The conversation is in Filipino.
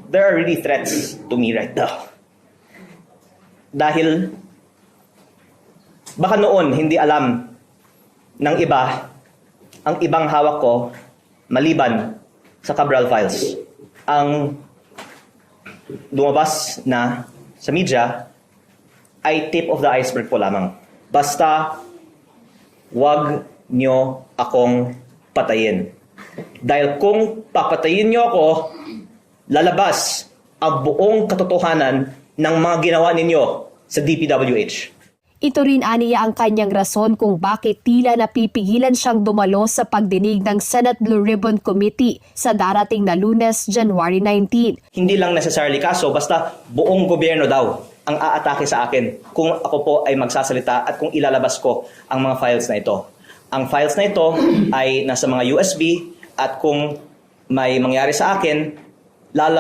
there are really threats to me right now. Dahil baka noon hindi alam ng iba ang ibang hawak ko maliban sa Cabral files. Ang lumabas na sa media ay tip of the iceberg po lamang. Basta wag nyo akong patayin. Dahil kung papatayin nyo ako, lalabas ang buong katotohanan ng mga ginawa ninyo sa DPWH. Ito rin aniya ang kanyang rason kung bakit tila napipigilan siyang dumalo sa pagdinig ng Senate Blue Ribbon Committee sa darating na Lunes, January 19. Hindi lang necessarily kaso, basta buong gobyerno daw ang aatake sa akin kung ako po ay magsasalita at kung ilalabas ko ang mga files na ito. Ang files na ito ay nasa mga USB at kung may mangyari sa akin, lalabas